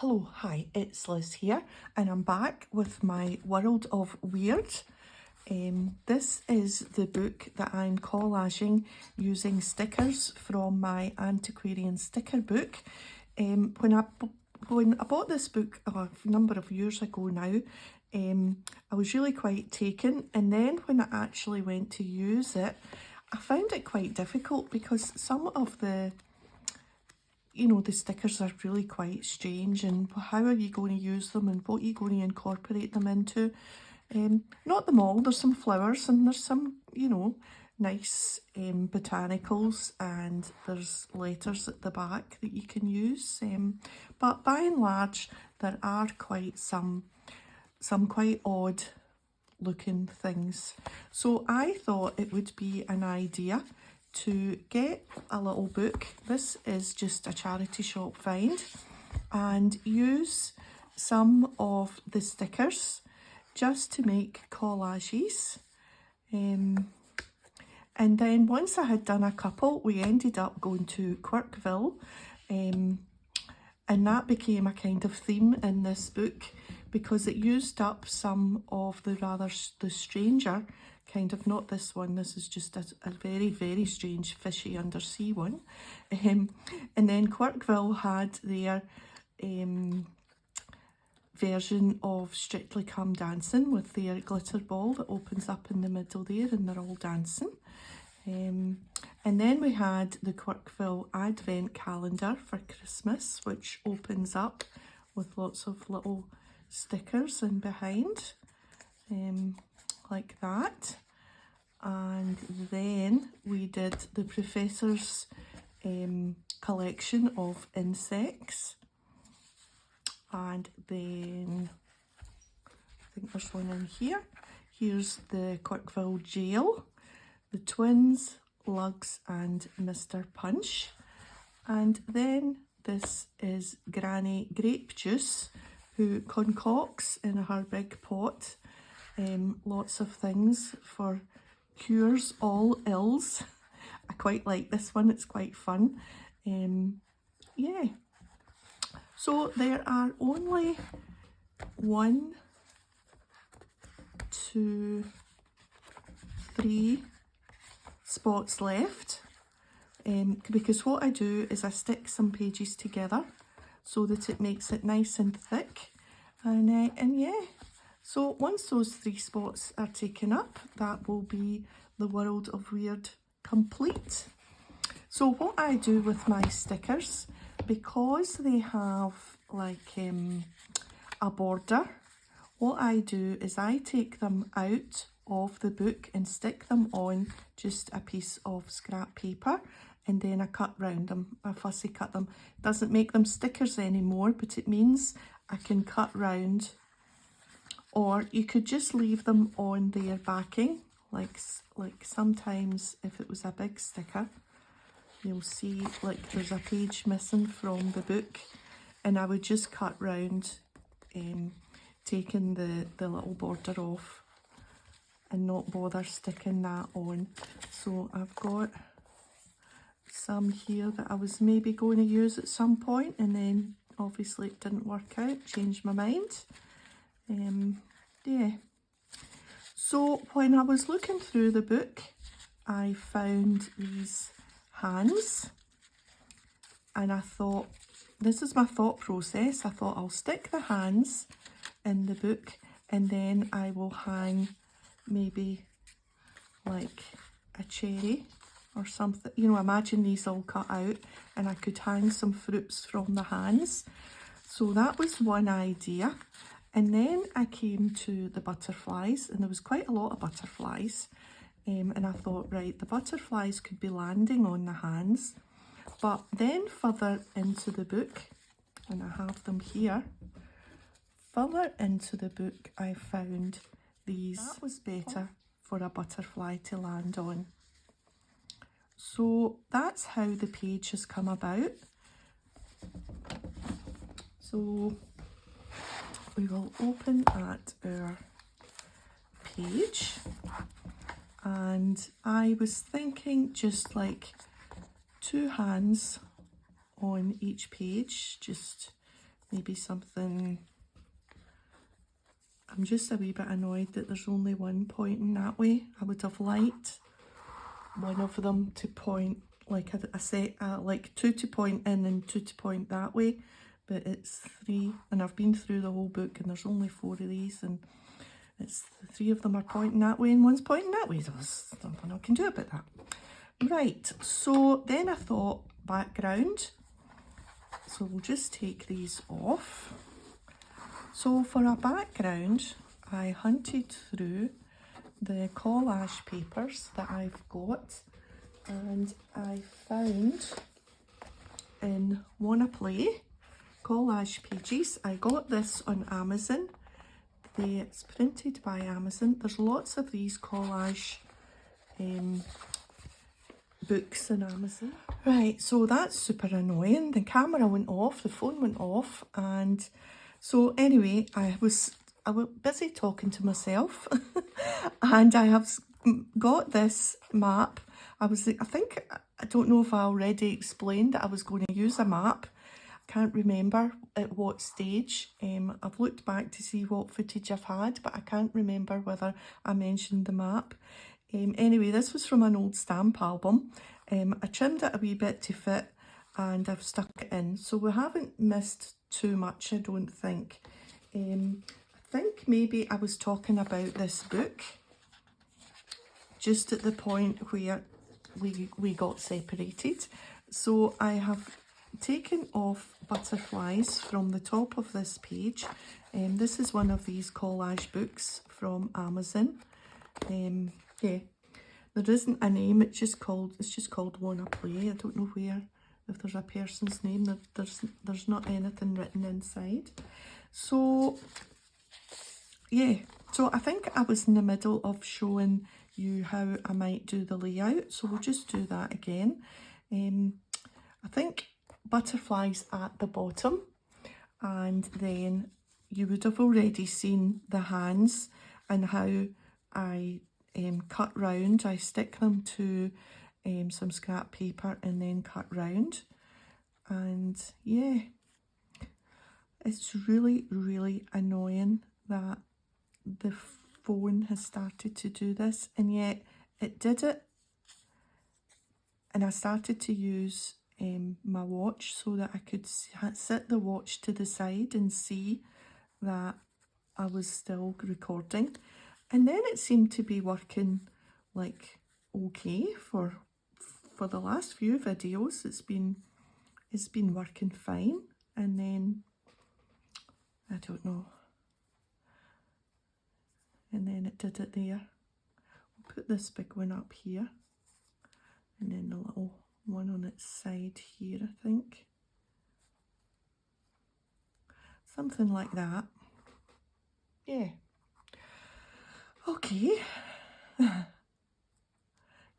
Hello, hi, it's Liz here, and I'm back with my World of Weird. This is the book that I'm collaging using stickers from my Antiquarian Sticker Book. When I bought this book a number of years ago now, I was really quite taken, and then when I actually went to use it, I found it quite difficult because some of the stickers are really quite strange, and how are you going to use them and what are you going to incorporate them into? Not them all, there's some flowers and there's some, nice botanicals, and there's letters at the back that you can use. But by and large, there are quite some quite odd looking things. So I thought it would be an idea to get a little book. This is just a charity shop find, and use some of the stickers just to make collages. And then once I had done a couple, we ended up going to Quirkville, and that became a kind of theme in this book because it used up some of the stranger kind of, not this one, this is just a very, very strange fishy undersea one. And then Quirkville had their version of Strictly Come Dancing with their glitter ball that opens up in the middle there, and they're all dancing. And then we had the Quirkville Advent Calendar for Christmas, which opens up with lots of little stickers in behind, like that. And then we did the Professor's collection of insects. And then I think there's one in here. Here's the Quirkville Jail, the Twins, Lugs and Mr. Punch. And then this is Granny Grape Juice, who concocts in her big pot lots of things for cures all ills. I quite like this one, it's quite fun. Yeah. So there are only 1, 2, 3 spots left, because what I do is I stick some pages together so that it makes it nice and thick, and yeah, so once those 3 spots are taken up, that will be the World of Weird complete. So what I do with my stickers, because they have like a border, what I do is I take them out of the book and stick them on just a piece of scrap paper, and then I cut round them. I fussy cut them. Doesn't make them stickers anymore, but it means I can cut round. Or you could just leave them on their backing, like sometimes if it was a big sticker, you'll see like there's a page missing from the book, and I would just cut round, taking the little border off and not bother sticking that on. So I've got some here that I was maybe going to use at some point, and then obviously it didn't work out, changed my mind. Yeah. So when I was looking through the book, I found these hands, and I thought, this is my thought process, I thought I'll stick the hands in the book, and then I will hang maybe like a cherry or something, imagine these all cut out, and I could hang some fruits from the hands. So that was one idea. And then I came to the butterflies, and there was quite a lot of butterflies, and I thought, right, the butterflies could be landing on the hands. But then further into the book, and I have them here, further into the book I found these. That was better for a butterfly to land on. So that's how the page has come about. So we will open at our page, and I was thinking just like 2 hands on each page, just maybe something. I'm just a wee bit annoyed that there's only one pointing that way. I would have liked one of them to point like a set, like 2 to point in and 2 to point that way, but it's 3, and I've been through the whole book and there's only 4 of these, and it's 3 of them are pointing that way and one's pointing that way, so there's nothing I can do about that. Right, so then I thought background, so we'll just take these off. So for a background, I hunted through the collage papers that I've got, and I found in Wanna Play collage pages. I got this on Amazon. It's printed by Amazon. There's lots of these collage books on Amazon. Right, so that's super annoying. The camera went off, the phone went off, and so anyway, I was busy talking to myself and I have got this map. I don't know if I already explained that I was going to use a map. I can't remember at what stage. I've looked back to see what footage I've had, but I can't remember whether I mentioned the map. Anyway, this was from an old stamp album. I trimmed it a wee bit to fit and I've stuck it in. So we haven't missed too much, I don't think. I think maybe I was talking about this book just at the point where we got separated. So I have taken off butterflies from the top of this page. This is one of these collage books from Amazon. Yeah, there isn't a name, it's just called Wanna Play. I don't know where, if there's a person's name, there's not anything written inside. So yeah, so I think I was in the middle of showing you how I might do the layout, so we'll just do that again. I think butterflies at the bottom, and then you would have already seen the hands and how I cut round. I stick them to some scrap paper and then cut round, and yeah, it's really, really annoying that the phone has started to do this, and yet it did it, and I started to use my watch so that I could sit the watch to the side and see that I was still recording, and then it seemed to be working like okay for the last few videos. It's been working fine, and then I don't know, and then it did it there. I'll put this big one up here, and then the little one on its side here, I think. Something like that. Yeah. Okay.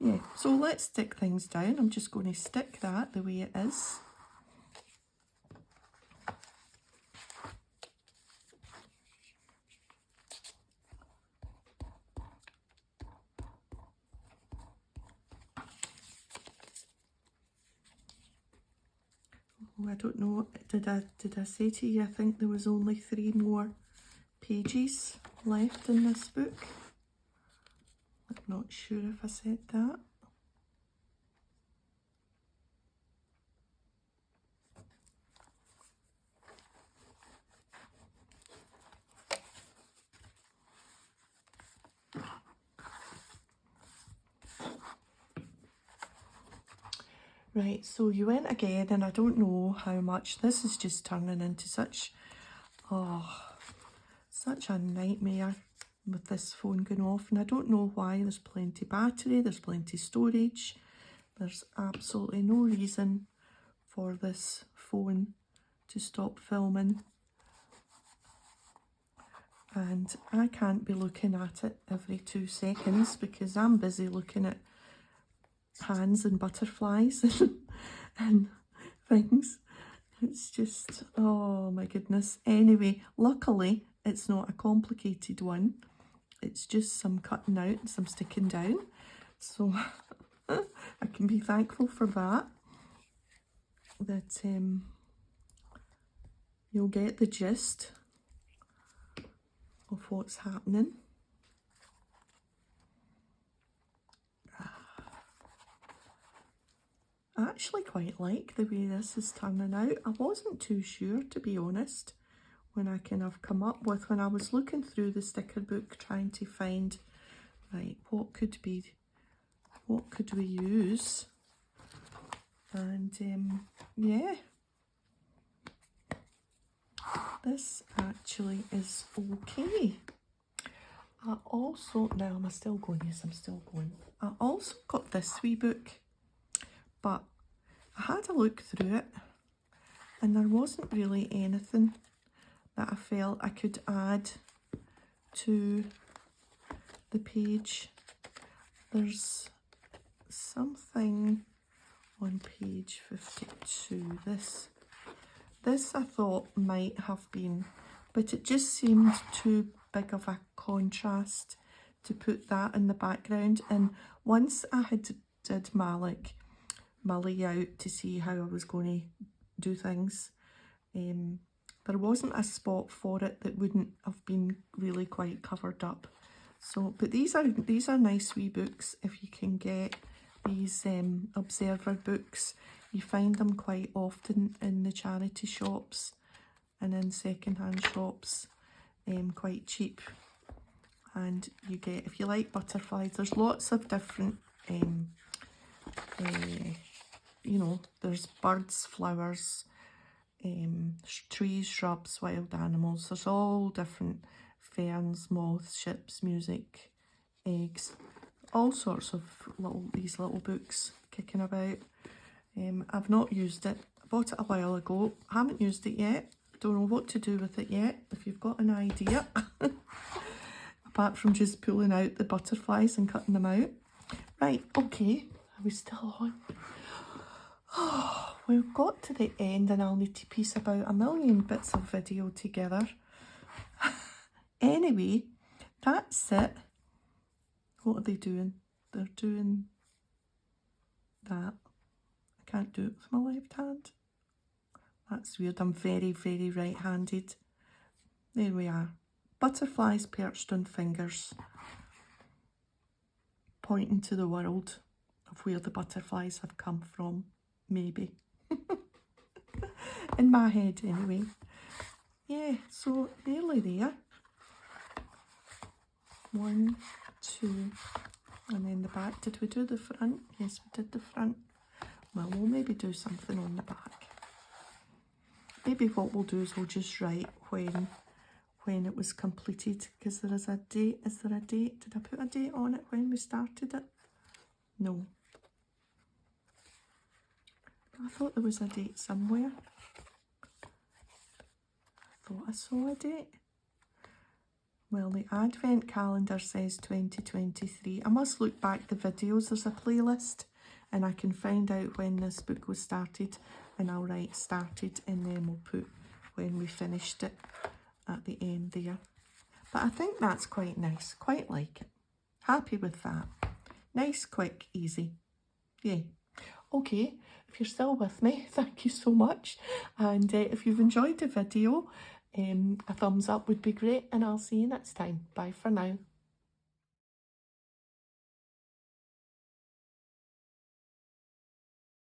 Yeah, so let's stick things down. I'm just going to stick that the way it is. Oh, I don't know, did I say to you I think there was only 3 more pages left in this book? I'm not sure if I said that. Right, so you went again, and I don't know how much. This is just turning into such a nightmare with this phone going off, and I don't know why. There's plenty battery, there's plenty storage, there's absolutely no reason for this phone to stop filming, and I can't be looking at it every 2 seconds because I'm busy looking at hands and butterflies and things. It's just, oh my goodness. Anyway, luckily it's not a complicated one. It's just some cutting out and some sticking down. So I can be thankful for that. you'll get the gist of what's happening. I actually quite like the way this is turning out. I wasn't too sure, to be honest, when I kind of come up with, when I was looking through the sticker book trying to find, right, what could we use? And yeah, this actually is okay. I also, now am I still going? Yes, I'm still going. I also got this wee book, but I had a look through it and there wasn't really anything that I felt I could add to the page. There's something on page 52. This I thought might have been, but it just seemed too big of a contrast to put that in the background. And once I had did my layout to see how I was going to do things, there wasn't a spot for it that wouldn't have been really quite covered up. So, but these are nice wee books. If you can get these Observer books, you find them quite often in the charity shops and in second-hand shops, quite cheap. And you get, if you like butterflies, there's lots of different, you know, there's birds, flowers, trees, shrubs, wild animals. There's all different ferns, moths, ships, music, eggs, all sorts of these little books kicking about. I've not used it. I bought it a while ago. I haven't used it yet. Don't know what to do with it yet. If you've got an idea, apart from just pulling out the butterflies and cutting them out. Right, okay. Are we still on? Oh, we've got to the end and I'll need to piece about a million bits of video together. Anyway, that's it. What are they doing? They're doing that. I can't do it with my left hand. That's weird. I'm very, very right-handed. There we are. Butterflies perched on fingers, pointing to the world of where the butterflies have come from, maybe. In my head, anyway. Yeah, so nearly there. 1, 2, and then the back. Did we do the front? Yes, we did the front. Well, we'll maybe do something on the back. Maybe what we'll do is we'll just write when it was completed, because there is a date. Is there a date? Did I put a date on it when we started it? No. I thought there was a date somewhere. I thought I saw a date. Well, the advent calendar says 2023. I must look back the videos. There's a playlist and I can find out when this book was started, and I'll write started and then we'll put when we finished it at the end there. But I think that's quite nice. Quite like it. Happy with that. Nice, quick, easy. Yeah. Okay, if you're still with me, thank you so much. And if you've enjoyed the video, a thumbs up would be great, and I'll see you next time. Bye for now.